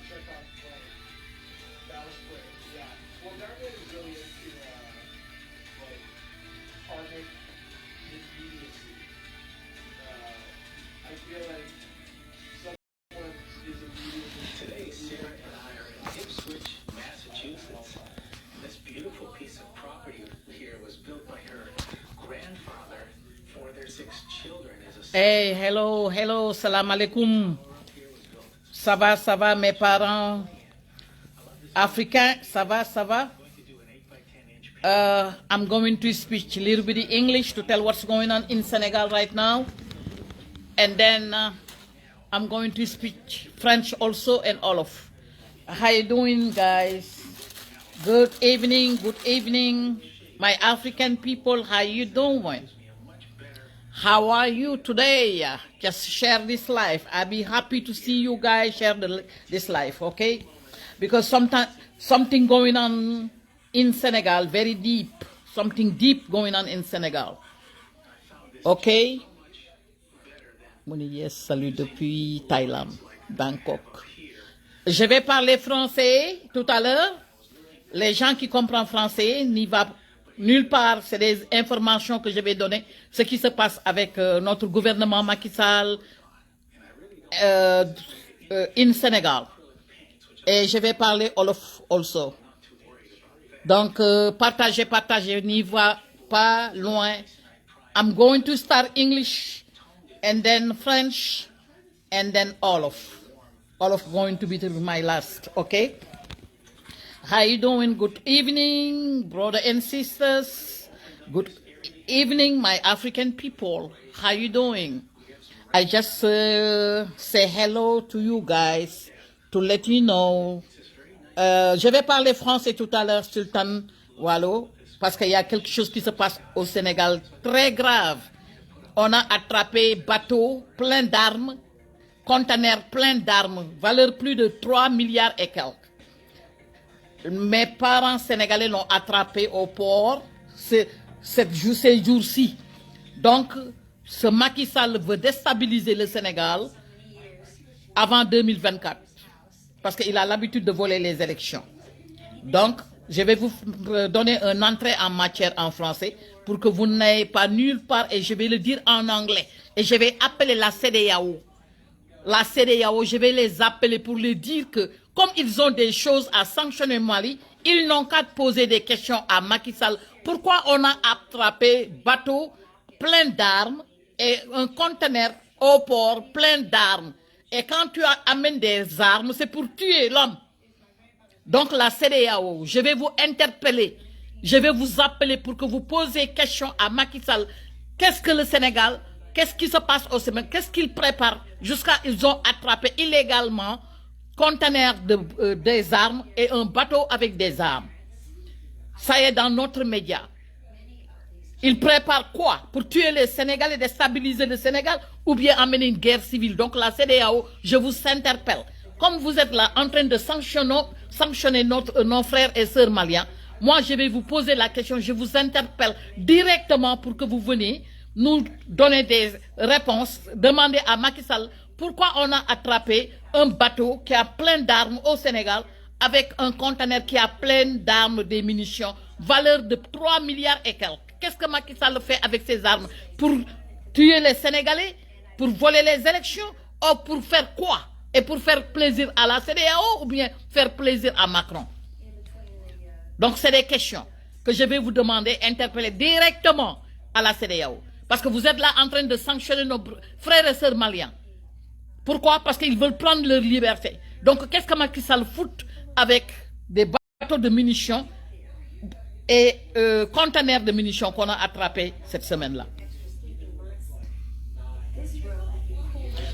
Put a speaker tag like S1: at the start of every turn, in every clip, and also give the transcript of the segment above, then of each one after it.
S1: That was quick. Yeah. Well, Darwin is really into like karmic immediacy. I feel like someone is immediately.
S2: Today, Sarah and I are in Ipswich, Massachusetts. This beautiful piece of property here was built by her grandfather for their 6 children as a
S3: Hey, hello, salam alaikum. Ça va, mes parents africains, ça va? I'm going to speak a little bit English to tell what's going on in Senegal right now. And then I'm going to speak French also and all of. How you doing, guys? Good evening, my African people. How you doing? How are you today? Just share this life. I'll be happy to see you guys share this life, okay? Because sometimes something going on in Senegal, very deep. Something deep going on in Senegal. Okay? Yes, salut depuis Thaïlande, Bangkok. Je vais parler français tout à l'heure. Les gens qui comprennent français n'y vont nulle part. C'est des informations que je vais donner. Ce qui se passe avec notre gouvernement Macky Sall in Sénégal. Et je vais parler Wolof also. Donc, partagez, n'y va pas loin. I'm going to start English and then French and then Wolof. Wolof going to be my last, okay? How you doing? Good evening, brother and sisters. Good evening, my African people. How you doing? I just say hello to you guys to let you know. Je vais parler français tout à l'heure, Sultan Wallo, parce qu'il y a quelque chose qui se passe au Sénégal très grave. On a attrapé bateau plein d'armes, conteneurs plein d'armes, valeur plus de 3 milliards et quelques. Mes parents sénégalais l'ont attrapé au port ces jours-ci. Donc, ce Macky Sall veut déstabiliser le Sénégal avant 2024. Parce qu'il a l'habitude de voler les élections. Donc, je vais vous donner une entrée en matière en français pour que vous n'ayez pas nulle part et je vais le dire en anglais. Et je vais appeler la CEDEAO. La CEDEAO, je vais les appeler pour leur dire que comme ils ont des choses à sanctionner Mali, ils n'ont qu'à poser des questions à Macky Sall. Pourquoi on a attrapé bateau plein d'armes et un conteneur au port plein d'armes? Et quand tu amènes des armes, c'est pour tuer l'homme. Donc la CEDEAO, je vais vous interpeller, je vais vous appeler pour que vous posez question à Macky Sall. Qu'est-ce que le Sénégal, qu'est-ce qui se passe au Sénégal, qu'est-ce qu'ils préparent jusqu'à ils ont attrapé illégalement conteneur des armes et un bateau avec des armes. Ça y est dans notre média. Ils préparent quoi? Pour tuer les Sénégalais, déstabiliser le Sénégal ou bien amener une guerre civile? Donc la CEDEAO, je vous interpelle. Comme vous êtes là en train de sanctionner nos frères et sœurs maliens, moi je vais vous poser la question, je vous interpelle directement pour que vous veniez nous donner des réponses. Demandez à Macky Sall pourquoi on a attrapé un bateau qui a plein d'armes au Sénégal avec un conteneur qui a plein d'armes, des munitions, valeur de 3 milliards et quelques. Qu'est-ce que Macky Sall fait avec ces armes? Pour tuer les Sénégalais? Pour voler les élections? Ou pour faire quoi? Et pour faire plaisir à la CEDEAO ou bien faire plaisir à Macron? Donc c'est des questions que je vais vous demander, interpeller directement à la CEDEAO. Parce que vous êtes là en train de sanctionner nos frères et sœurs maliens. Pourquoi? Parce qu'ils veulent prendre leur liberté. Donc qu'est-ce que Macky Sall fout avec des bateaux de munitions et conteneurs de munitions qu'on a attrapés cette semaine-là?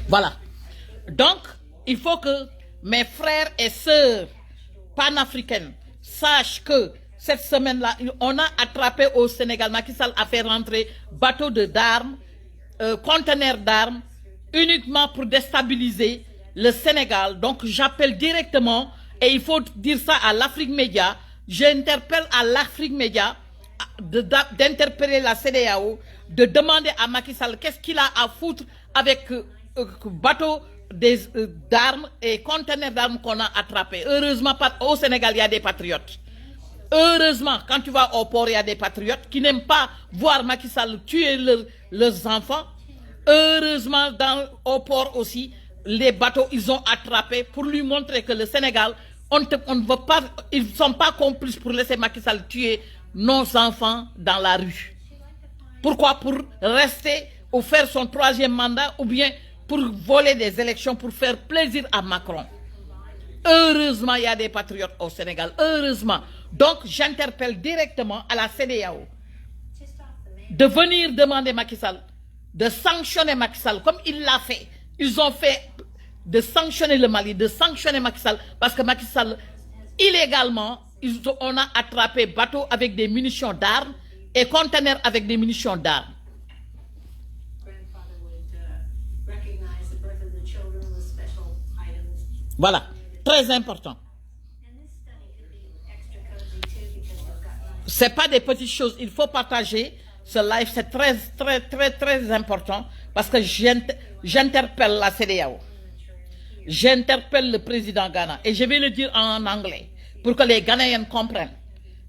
S3: Voilà. Donc, il faut que mes frères et sœurs panafricaines sachent que cette semaine-là, on a attrapé au Sénégal, Macky Sall a fait rentrer bateaux d'armes, conteneurs d'armes, uniquement pour déstabiliser le Sénégal. Donc, j'appelle directement, et il faut dire ça à l'Afrique Média, j'interpelle à l'Afrique Média d'interpeller la CEDEAO, de demander à Macky Sall qu'est-ce qu'il a à foutre avec bateau d'armes et conteneurs d'armes qu'on a attrapés. Heureusement, au Sénégal, il y a des patriotes. Heureusement, quand tu vas au port, il y a des patriotes qui n'aiment pas voir Macky Sall tuer leurs enfants. Heureusement, au port aussi, les bateaux, ils ont attrapé pour lui montrer que le Sénégal, on ne veut pas, ils ne sont pas complices pour laisser Macky Sall tuer nos enfants dans la rue. Pourquoi? Pour rester ou faire son 3e mandat ou bien pour voler des élections, pour faire plaisir à Macron. Heureusement, il y a des patriotes au Sénégal. Heureusement. Donc, j'interpelle directement à la CEDEAO de venir demander Macky Sall, de sanctionner Macky Sall, comme il l'a fait. Ils ont fait de sanctionner le Mali, de sanctionner Macky Sall, parce que Macky Sall, illégalement, on a attrapé bateaux avec des munitions d'armes et conteneurs avec des munitions d'armes. Voilà, très important. C'est pas des petites choses, il faut partager ce live, c'est très, très, très, très important parce que j'interpelle la CEDEAO. J'interpelle le président Ghana et je vais le dire en anglais pour que les Ghanéens comprennent.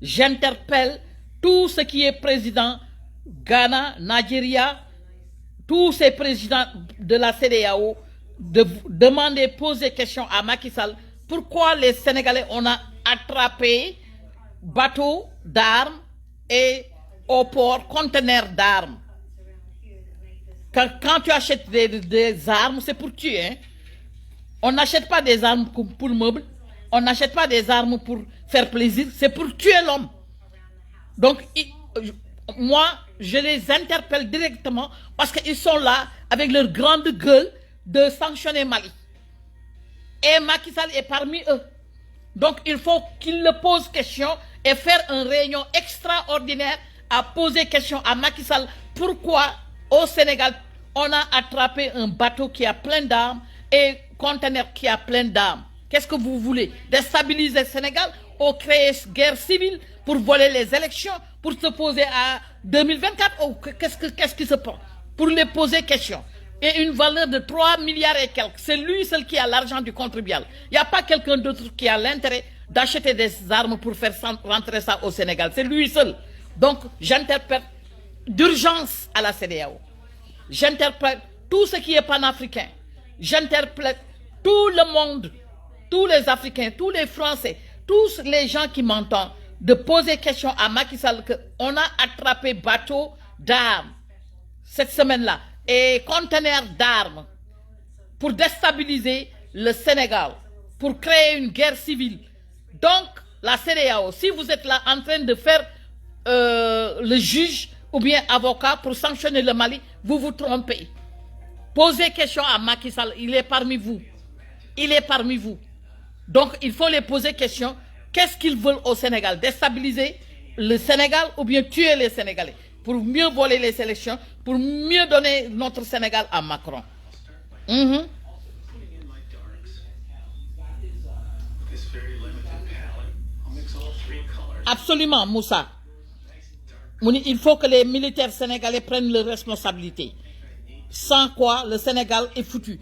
S3: J'interpelle tout ce qui est président Ghana, Nigeria, tous ces présidents de la CEDEAO de demander, poser question à Macky Sall, pourquoi les Sénégalais on a attrapé bateaux d'armes et au port conteneurs d'armes. Quand tu achètes des armes, c'est pour tuer. Hein? On n'achète pas des armes pour le meuble, on n'achète pas des armes pour faire plaisir, c'est pour tuer l'homme. Donc, moi, je les interpelle directement parce qu'ils sont là avec leur grande gueule de sanctionner Mali. Et Macky Sall est parmi eux. Donc, il faut qu'il le pose question et faire une réunion extraordinaire à poser question à Macky Sall. Pourquoi au Sénégal, on a attrapé un bateau qui a plein d'armes et un conteneur qui a plein d'armes? Qu'est-ce que vous voulez? Déstabiliser le Sénégal ou créer une guerre civile pour voler les élections, pour se poser à 2024? Ou qu'est-ce qui se passe? Pour les poser question. Et une valeur de 3 milliards et quelques. C'est lui seul qui a l'argent du contribuable. Il n'y a pas quelqu'un d'autre qui a l'intérêt d'acheter des armes pour faire rentrer ça au Sénégal. C'est lui seul. Donc, j'interpelle d'urgence à la CEDEAO. J'interpelle tout ce qui est panafricain. J'interpelle tout le monde, tous les Africains, tous les Français, tous les gens qui m'entendent, de poser question à Macky Sall qu'on a attrapé bateau d'armes cette semaine-là et conteneurs d'armes pour déstabiliser le Sénégal, pour créer une guerre civile. Donc, la CEDEAO, si vous êtes là en train de faire le juge ou bien avocat pour sanctionner le Mali, vous vous trompez. Posez question à Macky Sall, il est parmi vous. Il est parmi vous. Donc, il faut les poser question. Qu'est-ce qu'ils veulent au Sénégal? Déstabiliser le Sénégal ou bien tuer les Sénégalais? Pour mieux voler les élections, pour mieux donner notre Sénégal à Macron. Absolument, Moussa. Il faut que les militaires sénégalais prennent leurs responsabilités. Sans quoi, le Sénégal est foutu.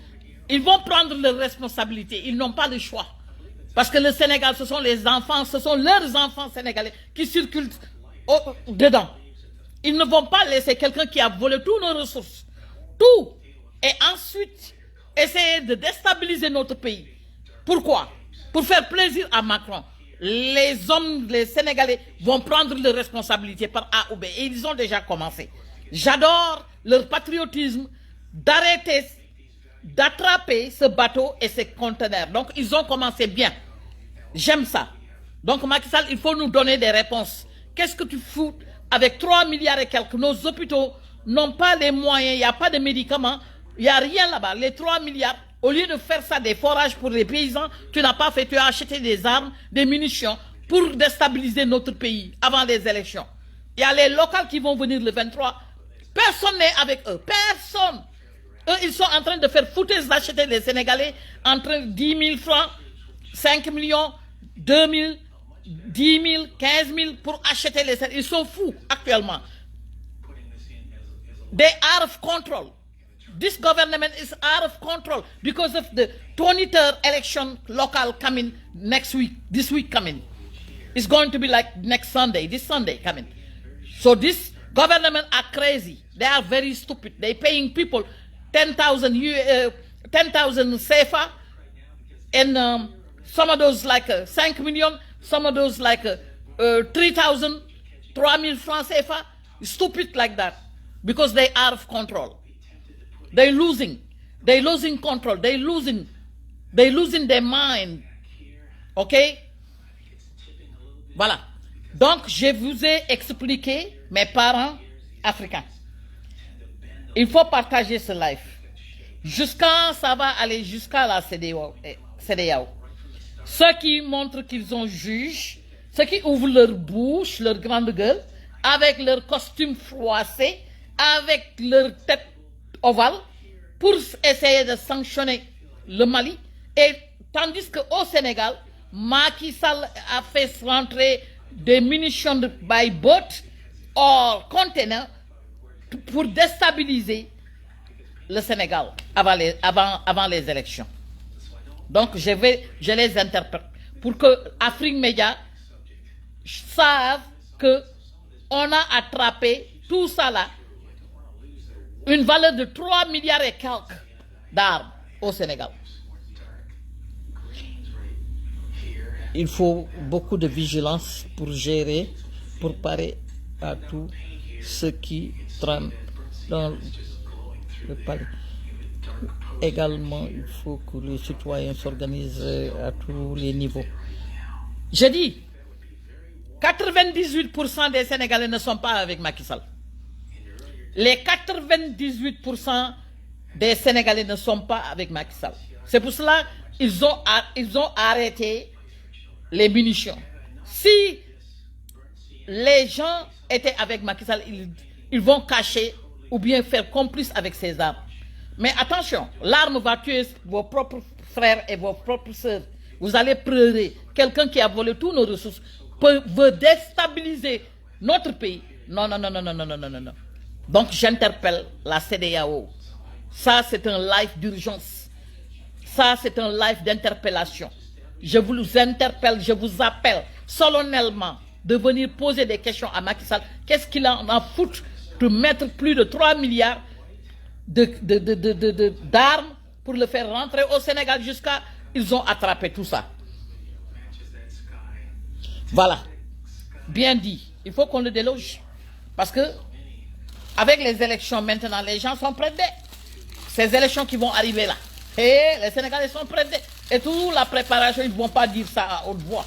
S3: Ils vont prendre leurs responsabilités. Ils n'ont pas le choix. Parce que le Sénégal, ce sont les enfants, ce sont leurs enfants sénégalais qui circulent dedans. Ils ne vont pas laisser quelqu'un qui a volé toutes nos ressources. Tout. Et ensuite, essayer de déstabiliser notre pays. Pourquoi? Pour faire plaisir à Macron. Les hommes, les Sénégalais vont prendre leurs responsabilités par A ou B. Et ils ont déjà commencé. J'adore leur patriotisme d'arrêter, d'attraper ce bateau et ces conteneurs. Donc, ils ont commencé bien. J'aime ça. Donc, Macky Sall, il faut nous donner des réponses. Qu'est-ce que tu fous avec 3 milliards et quelques? Nos hôpitaux n'ont pas les moyens, il n'y a pas de médicaments, il n'y a rien là-bas. Les 3 milliards, au lieu de faire ça des forages pour les paysans, tu n'as pas fait, tu as acheté des armes, des munitions pour déstabiliser notre pays avant les élections. Il y a les locaux qui vont venir le 23. Personne n'est avec eux. Personne. Eux, ils sont en train de faire foutaise d'acheter les Sénégalais entre 10 000 francs, 5 millions, 2 000, 10 000, 15 000 pour acheter les Sénégalais. Ils sont fous actuellement. They are out of control. this government is out of control because of the 23rd election local coming next week, this week coming. It's going to be like next Sunday, this Sunday coming. So this government are crazy. They are very stupid. They're paying people 10,000 CFA, and some of those like 5 million, some of those like 3,000, 3,000 francs CFA. Stupid like that because they are out of control. They're losing control. They're losing their mind. Ok? Voilà. Donc, je vous ai expliqué, mes parents africains. Il faut partager ce live. Ça va aller jusqu'à la CEDEAO. Ceux qui montrent qu'ils ont juge, ceux qui ouvrent leur bouche, leur grande gueule, avec leur costume froissé, avec leur tête ovale, pour essayer de sanctionner le Mali. Et tandis qu'au Sénégal, Macky Sall a fait rentrer des munitions by boat or container pour déstabiliser le Sénégal avant les élections. Donc, je les interprète pour que Afrique Média sache que on a attrapé tout ça là, une valeur de 3 milliards et quelques d'armes au Sénégal. Il faut beaucoup de vigilance pour gérer, pour parer à tout ce qui trame dans le palais. Également, il faut que les citoyens s'organisent à tous les niveaux. Je dis, 98% des Sénégalais ne sont pas avec Macky Sall. Les 98% des Sénégalais ne sont pas avec Macky Sall. C'est pour cela qu'ils ont arrêté les munitions. Si les gens étaient avec Macky Sall, ils vont cacher ou bien faire complice avec ces armes. Mais attention, l'arme va tuer vos propres frères et vos propres sœurs. Vous allez pleurer. Quelqu'un qui a volé tous nos ressources veut déstabiliser notre pays. Non. Donc j'interpelle la CEDEAO. Ça, c'est un live d'urgence. Ça, c'est un live d'interpellation. Je vous interpelle, je vous appelle solennellement de venir poser des questions à Macky Sall. Qu'est-ce qu'il en a foutu de mettre plus de 3 milliards d'armes pour le faire rentrer au Sénégal jusqu'à... Ils ont attrapé tout ça. Voilà. Bien dit. Il faut qu'on le déloge. Parce que, avec les élections maintenant, les gens sont prêts. Ces élections qui vont arriver là. Et les Sénégalais sont prêts. Et toute la préparation, ils ne vont pas dire ça à haute voix.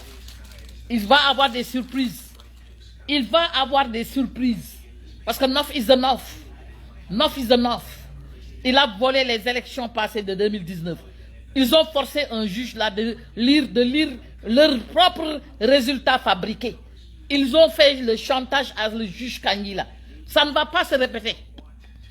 S3: Il va y avoir des surprises. Il va y avoir des surprises. Parce que enough is enough. Enough is enough. Il a volé les élections passées de 2019. Ils ont forcé un juge là de lire leurs propres résultats fabriqués. Ils ont fait le chantage à le juge Kangui là. Ça ne va pas se répéter.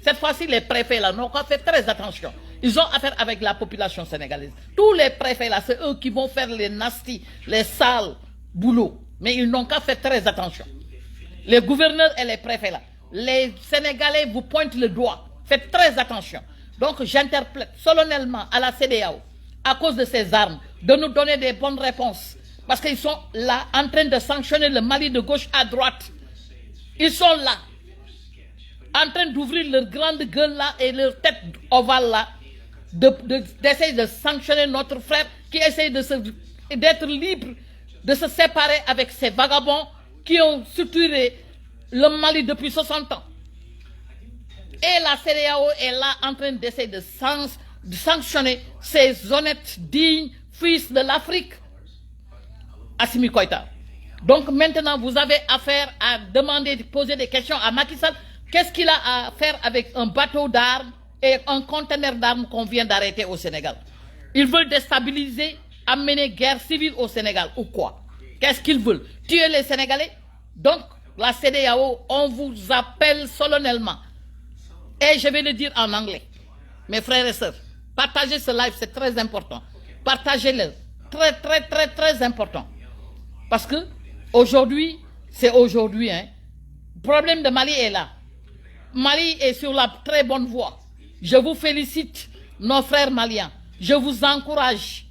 S3: Cette fois-ci, les préfets là n'ont qu'à faire très attention. Ils ont affaire avec la population sénégalaise. Tous les préfets là, c'est eux qui vont faire les nasty, les sales boulots. Mais ils n'ont qu'à faire très attention. Les gouverneurs et les préfets là, les Sénégalais vous pointent le doigt. Faites très attention. Donc j'interpelle solennellement à la CEDEAO, à cause de ces armes, de nous donner des bonnes réponses. Parce qu'ils sont là en train de sanctionner le Mali de gauche à droite. Ils sont là, en train d'ouvrir leur grande gueule là et leur tête ovale là, d'essayer de sanctionner notre frère qui essaye d'être libre, de se séparer avec ces vagabonds qui ont structuré le Mali depuis 60 ans. Et la CEDEAO est là en train d'essayer de sanctionner ces honnêtes, dignes fils de l'Afrique. Assimi Koïta. Donc maintenant, vous avez affaire à demander, poser des questions à Macky Sall. Qu'est-ce qu'il a à faire avec un bateau d'armes et un conteneur d'armes qu'on vient d'arrêter au Sénégal? Ils veulent déstabiliser, amener guerre civile au Sénégal ou quoi? Qu'est-ce qu'ils veulent? Tuer les Sénégalais? Donc, la CEDEAO, on vous appelle solennellement. Et je vais le dire en anglais. Mes frères et sœurs, partagez ce live, c'est très important. Partagez-le. Très important. Parce que aujourd'hui, c'est aujourd'hui. Le problème de Mali est là. Mali est sur la très bonne voie. Je vous félicite, nos frères maliens. Je vous encourage.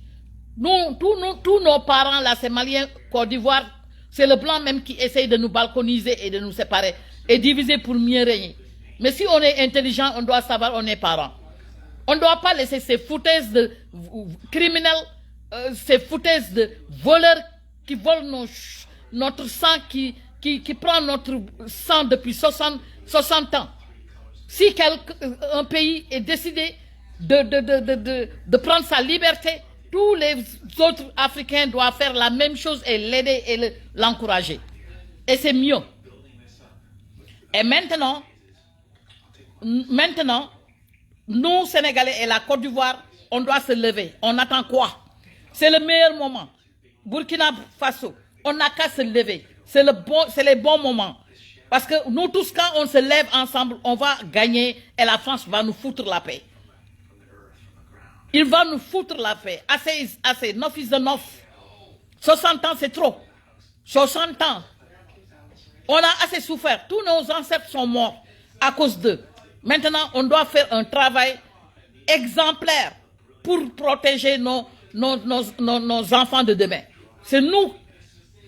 S3: Tous nos parents, là, c'est Maliens, Côte d'Ivoire. C'est le blanc même qui essaye de nous balconiser et de nous séparer et diviser pour mieux régner. Mais si on est intelligent, on doit savoir on est parents. On ne doit pas laisser ces foutaises de criminels, ces foutaises de voleurs qui volent notre sang, qui prend notre sang depuis 60 ans. Si un pays est décidé de prendre sa liberté, tous les autres Africains doivent faire la même chose et l'aider et l'encourager. Et c'est mieux. Et maintenant, nous, Sénégalais et la Côte d'Ivoire, on doit se lever. On attend quoi? C'est le meilleur moment. Burkina Faso, on n'a qu'à se lever. C'est les bons moments. Parce que nous tous, quand on se lève ensemble, on va gagner et la France va nous foutre la paix. Il va nous foutre la paix. Assez, assez. 9 is enough. 60 ans, c'est trop. 60 ans. On a assez souffert. Tous nos ancêtres sont morts à cause d'eux. Maintenant, on doit faire un travail exemplaire pour protéger nos enfants de demain. C'est nous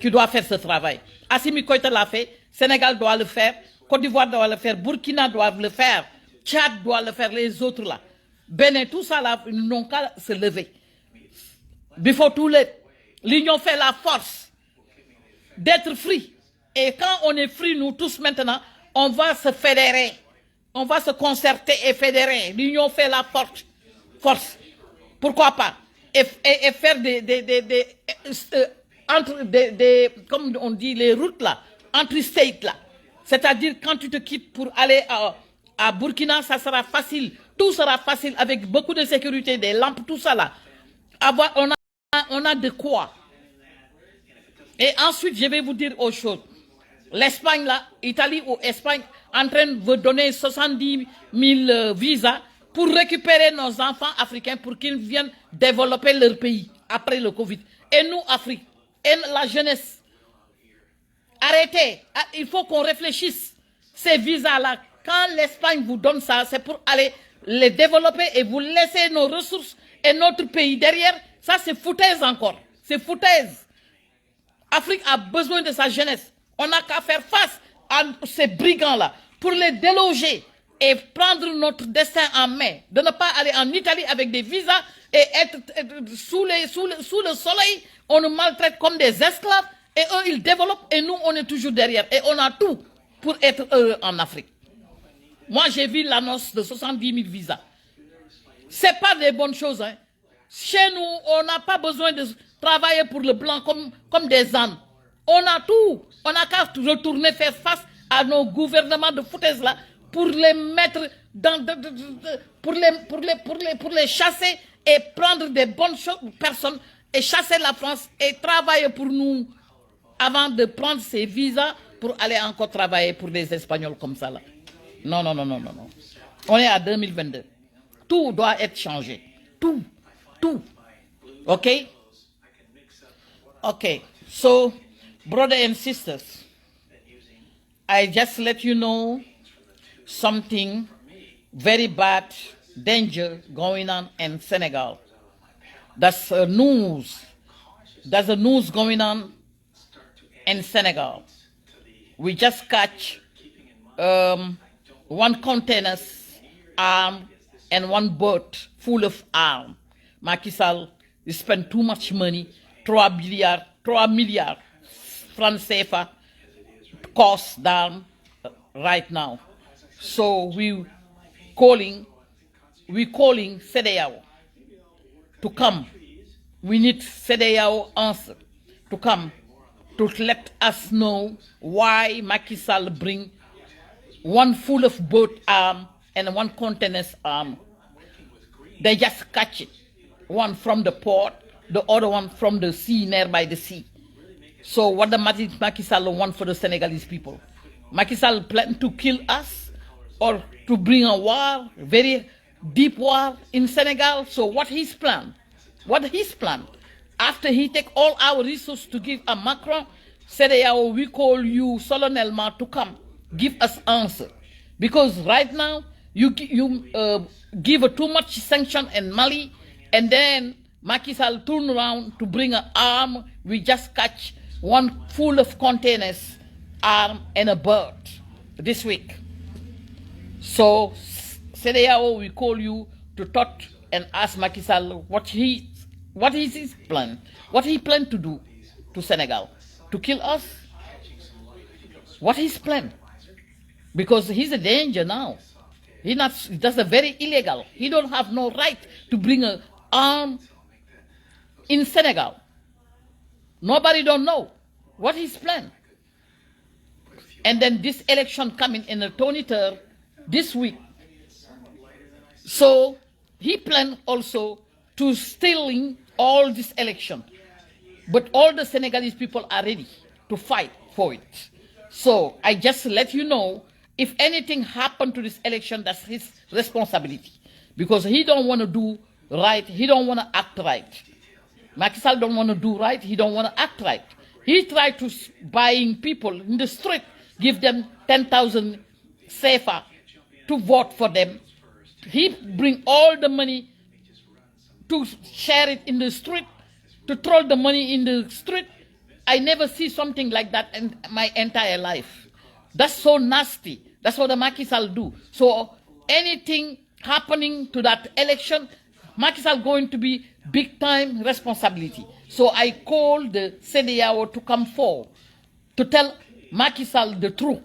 S3: qui doivent faire ce travail. Assimi Goïta l'a fait, Sénégal doit le faire, Côte d'Ivoire doit le faire, Burkina doit le faire, Tchad doit le faire, les autres là. Bénin, tout ça là, ils n'ont qu'à se lever. Before too late. L'union fait la force d'être free. Et quand on est free, nous tous maintenant, on va se fédérer. On va se concerter et fédérer. L'union fait la force. Pourquoi pas? Et faire comme on dit, les routes là, entre states là. C'est-à-dire quand tu te quittes pour aller à Burkina, ça sera facile. Tout sera facile avec beaucoup de sécurité, des lampes, tout ça là. On a de quoi. Et ensuite, je vais vous dire autre chose. L'Espagne là, Italie ou Espagne, en train de donner 70 000 visas pour récupérer nos enfants africains pour qu'ils viennent développer leur pays après le Covid. Et nous, Afrique, et la jeunesse, arrêtez. Il faut qu'on réfléchisse. Ces visas-là, quand l'Espagne vous donne ça, c'est pour aller les développer et vous laisser nos ressources et notre pays derrière. Ça, c'est foutaise encore. C'est foutaise. L'Afrique a besoin de sa jeunesse. On n'a qu'à faire face à ces brigands-là pour les déloger et prendre notre destin en main. De ne pas aller en Italie avec des visas et être sous le soleil. On nous maltraite comme des esclaves et eux, ils développent et nous, on est toujours derrière. Et on a tout pour être heureux en Afrique. Moi, j'ai vu l'annonce de 70 000 visas. Ce n'est pas des bonnes choses. Hein. Chez nous, on n'a pas besoin de travailler pour le blanc comme des ânes. On a tout. On n'a qu'à retourner faire face à nos gouvernements de foutaises là pour les mettre dans pour les chasser et prendre des bonnes personnes et chasser la France et travailler pour nous avant de prendre ces visas pour aller encore travailler pour les Espagnols comme ça là. Non. On est à 2022. Tout doit être changé. Tout. Okay? Okay. So, brothers and sisters, I just let you know something very bad, danger going on in Senegal. That's news. There's a news going on in Senegal. We just catch one container armed and one boat full of arms. Macky Sall spent too much money, 3 milliards francs CFA cost down right now. So we calling CEDEAO to come. We need CEDEAO answer to come to let us know why Macky Sall bring one full of boat arm and one container arm. They just catch it. One from the port, the other one from the sea, nearby the sea. So what the Macky Sall want for the Senegalese people? Macky Sall plan to kill us or to bring a war, very deep war in Senegal? So what his plan? After he take all our resources to give a Macron, CEDEAO, we call you solennellement to come, give us answer. Because right now, You give too much sanction in Mali, and then Macky Sall turn around to bring an arm. We just catch one full of containers, arm and a bird this week. So, CEDEAO, we call you to talk and ask Macky Sall what is his plan, what he planned to do to Senegal, to kill us. What his plan? Because he's a danger now. That's a very illegal. He don't have no right to bring an arm in Senegal. Nobody don't know what his plan. And then this election coming in the 23rd this week. So he planned also to stealing all this election. But all the Senegalese people are ready to fight for it. So I just let you know, if anything happened to this election, that's his responsibility. Because he don't want to do right, he don't want to act right. Macky Sall don't want to do right, he don't want to act right. He tried to buying people in the street, give them 10,000 CFA to vote for them. He bring all the money to share it in the street, to throw the money in the street. I never see something like that in my entire life. That's so nasty. That's what the Macky Sall do. So anything happening to that election, Macky Sall going to be big time responsibility. So I call the CEDEAO to come forward to tell Macky Sall the truth.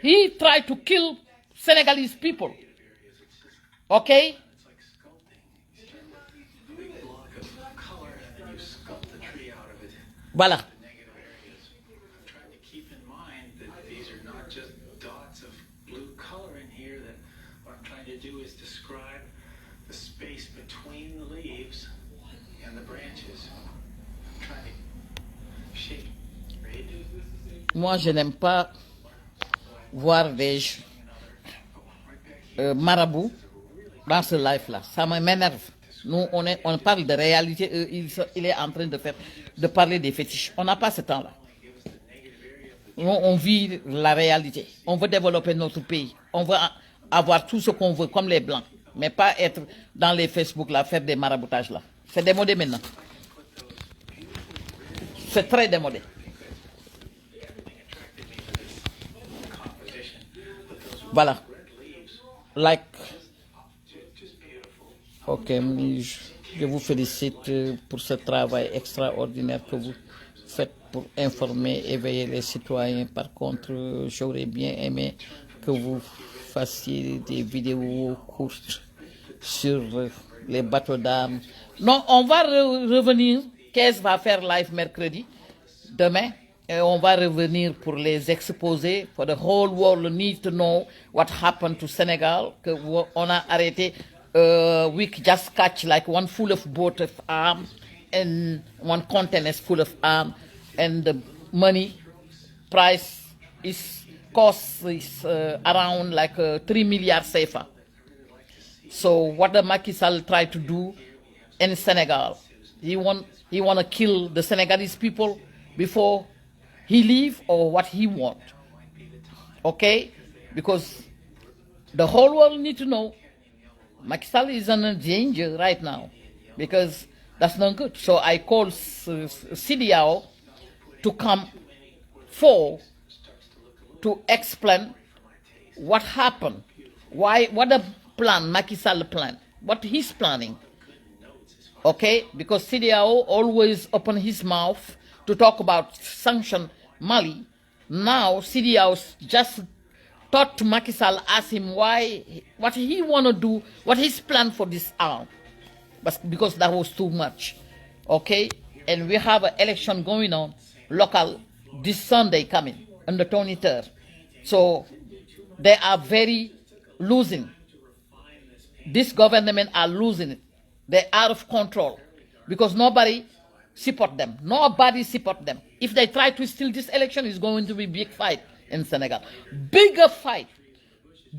S3: He tried to kill Senegalese people. Okay? Voilà. Moi, je n'aime pas voir des marabouts dans ce live-là. Ça m'énerve. Nous, on parle de réalité. Il est en train de parler des fétiches. On n'a pas ce temps-là. Nous, on vit la réalité. On veut développer notre pays. On veut avoir tout ce qu'on veut, comme les Blancs. Mais pas être dans les Facebook, là, faire des maraboutages, là. C'est démodé maintenant. C'est très démodé. Voilà. Like. Ok, je vous félicite pour ce travail extraordinaire que vous faites pour informer, éveiller les citoyens. Par contre, j'aurais bien aimé que vous fassiez des vidéos courtes sur les bateaux d'armes. Non, on va revenir. Qu'est-ce va faire live mercredi, demain? Et on va revenir pour les exposer. For the whole world need to know what happened to Senegal. Que on a arrêté. We just catch like one full of boat of arms and one container full of arms, and the money price cost is around like 3 milliards CFA. So what the Macky Sall tried to do in Senegal, he want to kill the Senegalese people before he leave, or what he want. Okay, because the whole world need to know Macky Sall is in danger right now, because that's not good. So I call CEDEAO to come forward to explain what happened, what the plan, Macky Sall plan, what he's planning. Okay, because CEDEAO always open his mouth to talk about sanction Mali. Now CEDEAO just talked to Macky Sall, asked him what he want to do, what his plan for this arm, but because that was too much. Okay, and we have an election going on, local, this Sunday coming, on the 23rd. So they are very losing. This government are losing it. They're out of control because nobody support them. Nobody support them. If they try to steal this election, it's going to be big fight in Senegal. Bigger fight.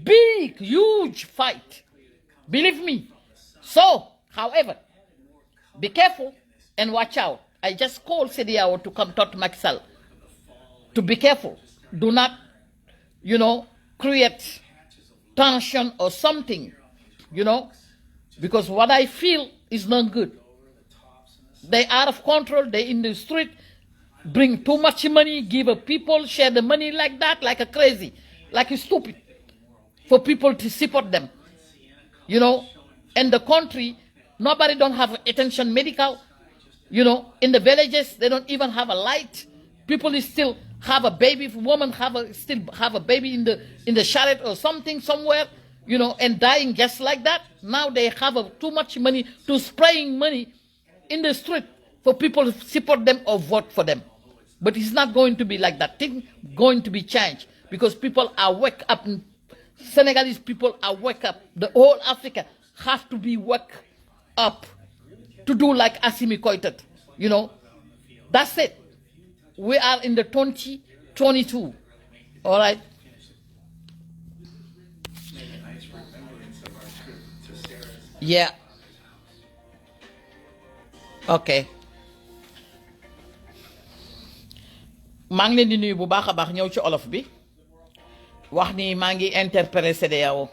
S3: Big, huge fight. Believe me. So, however, be careful and watch out. I just called CEDEAO to come talk to Macky Sall to be careful. Do not, create tension or something, you know, because what I feel is not good. They out of control, they in the street, bring too much money, give a people, share the money like that, like a crazy, like a stupid, for people to support them. You know, in the country, nobody don't have attention medical. You know, in the villages, they don't even have a light. People is still have a baby, women still have a baby in the chariot or something somewhere, you know, and dying just like that. Now they have too much money to spraying money in the street for people to support them or vote for them. But it's not going to be like that. Thing going to be changed because people are wake up. Senegalese people are wake up. The whole Africa have to be wake up to do like Assimi Koïta. You know, that's it. We are in the 2022. All right. Yeah. Okay. maa ngi leen di nuyu bu baax a baax ñëw ci olof bi wax ni maa ngi interpellé CEDEAO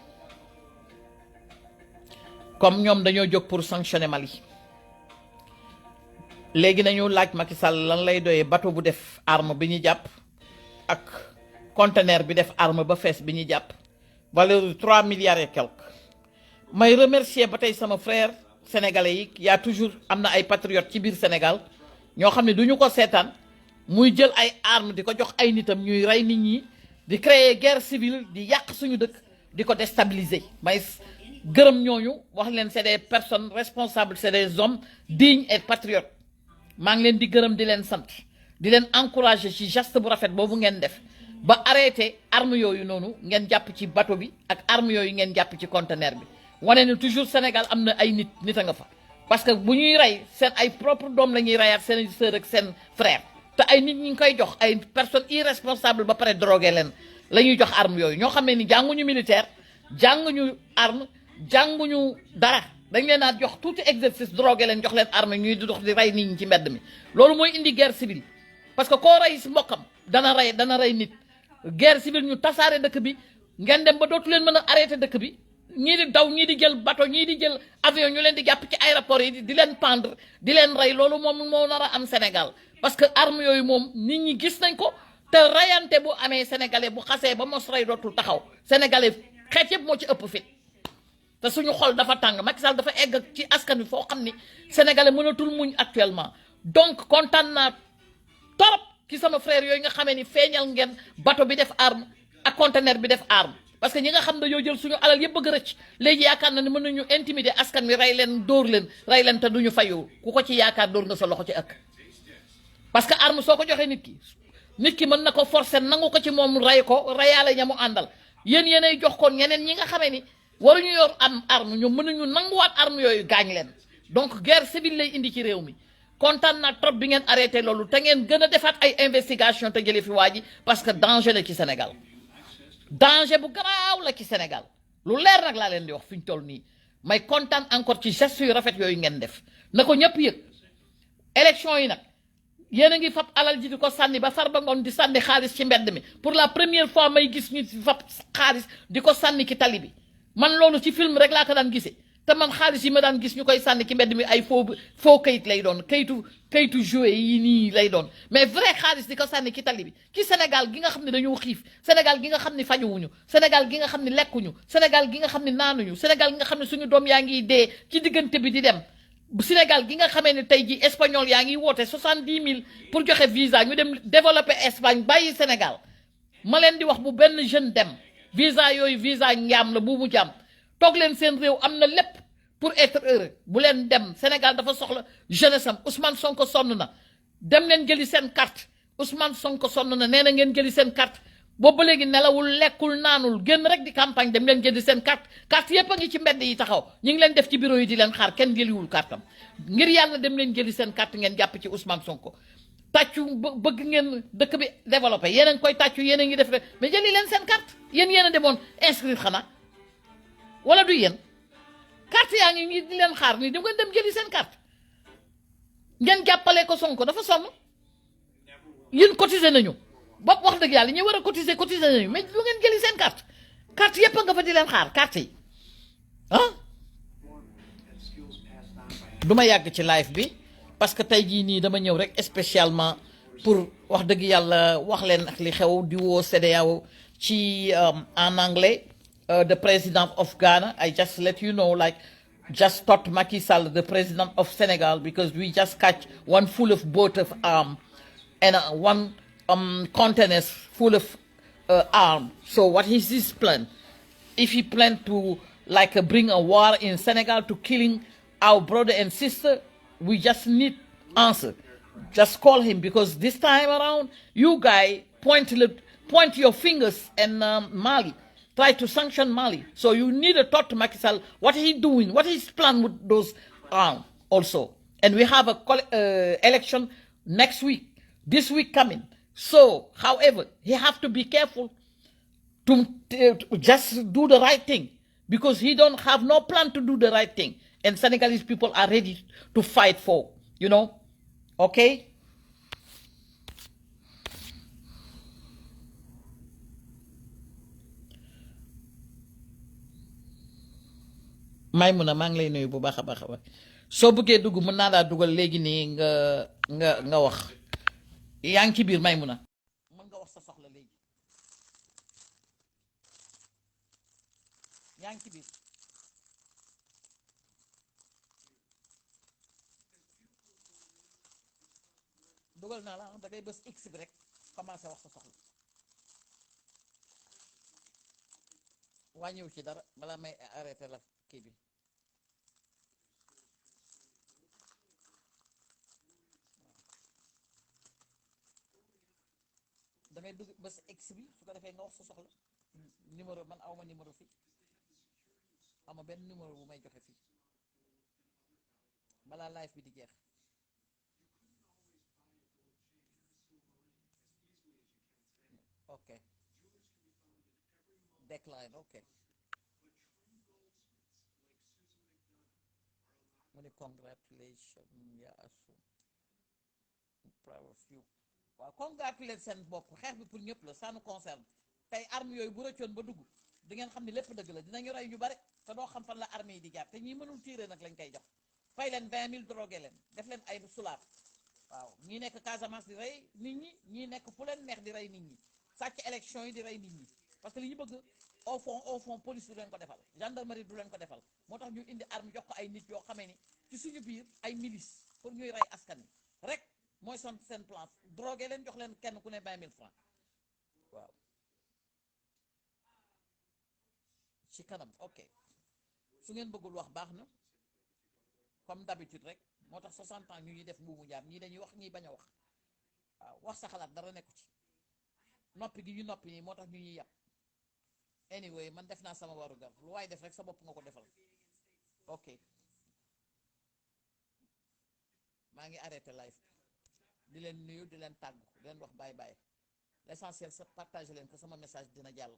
S3: comme ñoom dañoo jóg pour sanctionner Mali léegi nañu laaj Macky Sall lan lay doyee bateau bu def arme bi ñu jàpp ak conteneur bi def arme ba fees bi ñu jàpp valeur de 3 milliards et quelques may remercier ba tey sama frère sénégalais yi yaa toujours am na ay patriotes ci biir Sénégal ñoo xam ne duñu ko seetaan muy jël ay armes di ko jox ay nitam ñuy rey nit ñi di créer guerre civile di yàq suñu dëkk di ko déstabiliser may gërëm ñooñu wax leen c'est des personnes responsables c'est des hommes dignes et patriotes maa ngi leen di gërëm di leen sant di leen encourager ci geste bu rafet boobu ngeen def ba arrêté armes yooyu noonu ngeen jàpp ci bateau bi ak armes yooyu ngeen jàpp ci conteneur bi wane ne toujours Sénégal am na ay nit a nga fa parce que bu ñuy rey seen ay propre doom la ñuy reyaat seen sœur ak seen frère te ay nit ñi ngi koy jox ay personnes irresponsables ba pare drogué leen la ñuy jox arme yooyu ñoo xam ne ni jànguñu militaire jànguñu arme jànguñu dara dañ leen a jox tuuti exercice drogué leen jox leen arme ñuy dox di rey nit ñi ci mbedd mi loolu mooy indi guerre civile parce que koo rey si mbokkam dana rey nit guerre civile ñu tasaare dëkk bi ngeen dem ba dootu leen mën a arrêté dëkk bi ñii di daw ñii di jël bateau ñii di jël avion ñu leen di jàpp ci aéroport yi di leen pendre di leen rey loolu moom moo nar a am Sénégal parce que arme yooyu moom nit ñi gis nañ ko te rayante bu amee sénégalais bu xasee ba mos rey dootul taxaw sénégalais xeet yëpp moo ci ëpp fit te suñu xol dafa tàng Macky Sall dafa egg ci askan wi foo xam ni sénégalais mënatul muñ actuellement donc kontaan naa torop ci sama frère yooyu nga xamee ni feeñal ngeen bateau bi def arme ak conteneur bi def arme parce que ñi nga xam dañoo jël suñu alal yëpp bëgg a rëcc léegi yaakaar na ni mën nañu intimider askan wi rey leen dóor leen rey leen te duñu fayu ku ko ci yaakaar dóor nga sa loxo ci ëkk parce que arme soo ko joxee nit ki mën na ko forcer nangu ko ci moom rey ko reyaale ña mu àndal yéenay jox ko ñeneen ñi nga xamee ni waruñu yor am arme ñoom mën nañu nanguwaat arme yooyu gaañ leen donc guerre civile lay indi ci réew mi kontaan naa trop bi ngeen arrêté loolu te ngeen gën a defaat ay investigation te jëlee fi waa ji parce que danger la ci Sénégal danger bu garaaw la ci Sénégal lu leer nag laa leen di wax fi ñu toll nii may kontaan encore ci gestes yu rafet yooyu ngeen def na ko ñëpp yëg élection yi nag yéen a ngi fab alal ji di ko sànni ba Farba Ngom di sànni xaalis ci mbedd mi pour la première fois may gis ñu fab xaalis di ko sànni ci tali bi man loolu ci film rek laa ko daan gisee te man xaalis yi ma daan gis ñu koy sànni ci mbedd mi ay faux kayit lay doon kayitu joué yi nii lay doon mais vrai xaalis di ko sànni ci tali bi ci Sénégal gi nga xam ne dañoo xiif Sénégal gi nga xam ne fajuwuñu Sénégal gi nga xam ne lekkuñu Sénégal gi nga xam ne naanuñu Sénégal gi nga xam ne suñu doom yaa ngi dee ci diggante bi di dem Sénégal gi nga xamee ne tey ji espagnol yaa ngi woote 70 000 pour joxe visa ñu dem développer Espagne bàyyi Sénégal ma leen di wax bu benn jeune dem visa yooyu visa njaam la bu mu jàmm toog leen seen réew am na lépp pour être heureux bu leen dem Sénégal dafa soxla jeunesse am Ousmane Sonko sonn na dem leen jëli seen carte Ousmane Sonko sonn na nee na ngeen jëli seen carte boobu ba léegi nelawul lekkul naanul génn rek di campagne dem leen jëli seen carte yépp a ngi ci mbedd yi taxaw ñu ngi leen def ci bureau yi di leen xaar kenn jëliwul carte am ngir yàlla dem leen jëli seen carte ngeen jàpp ci Ousmane Sonko tàccu bëgg ngeen dëkk bi développé yéen a ngi koy tàccu yéen a ngi def rek mais jëli leen seen carte yéen a demoon inscrire xanaa wala du yéen carte yaa ngi di leen xaar nii di ngeen dem jëli seen carte ngeen jàppale ko Sonko dafa sonn yéen cotiser nañu bopp wax dëgg yàlla ñu war a cotiser nañu mais lu ngeen jëli seen carte carte yëpp nga fa di leen xaar carte yi ah du ma yàgg ci live bi parce que tey jii nii dama ñëw rek spécialement pour wax dëgg yàlla wax leen ak li xew di woo CEDEAO ci en anglais the president of Ghana I just let you know like just thought Macky Sall the president of Senegal because we just catch one full of boat of and one containers full of arm. So what is his plan? If he plan to like bring a war in Senegal to killing our brother and sister, we just need answer. Just call him because this time around, you guys point your fingers and Mali. Try to sanction Mali. So you need to talk to Macky Sall. What he doing? What is his plan with those arms also? And we have a election next week. This week coming. So, however, he have to be careful to just do the right thing because he don't have no plan to do the right thing. And Senegalese people are ready to fight for, you know? Okay? Maymuna maa ngi lay nuyu bu baax a baax a baax soo bëggee dugg mën naa laa dugal léegi nii nga wax yaa ngi ci biir Maymuna mën nga wax sa soxla léegi yaa ngi ci biir dugal naa la da ngay bës x bi rek commencé wax sa soxla wàññiw ci dara balaa may arrêté la kii bi da ngay dugg bës x bi su ko defee nga wax sa soxla numéro man awma numéro fii ama benn numéro bu may joxe fii balaa live bi di jeex ok decline ok mu ne congratulation ya asu proud of you waaw congratulate seen bopp xeex bi pour ñëpp la ça nous concerne tey armes yooyu bu rëccoon ba dugg di ngeen xam ne lépp dëgg la dinañu rey ñu bare te doo xam fan la armée yi di jaar te ñi mënul tiire nag lañ koy jox fay leen 20 000 drogué leen def leen ay sulaat waaw ñii nekk Casamance di rey nit ñi ñii nekk fu leen neex di rey nit ñi sàcc élection yi di rey nit ñi parce que li ñu bëgg au fond police du leen ko defal gendarmerie du leen ko defal moo tax ñu indi arme jox ko ay nit yoo xamee ni ci suñu biir ay milice pour ñuy rey askan wi rek mooy seen plan drogué leen jox leen kenn ku ne 20 000 francs waaw ci kanam ok su ngeen bëggul wax baax na comme d'habitude rek moo tax 60 ans ñu ñuy def mbuumu jaam ñii dañuy wax ñii bañ a wax waaw wax sa xalaat dara nekku ci noppi gi ñu noppi nii moo tax ñu ñuy yàpp anyway man def naa sama waru gar lu waaye def rek sa bopp nga ko defal ok maa ngi arrêté live di leen nuyu di leen tàggu di leen wax bye bye l'essentiel sa partage leen ko sama message dina jàll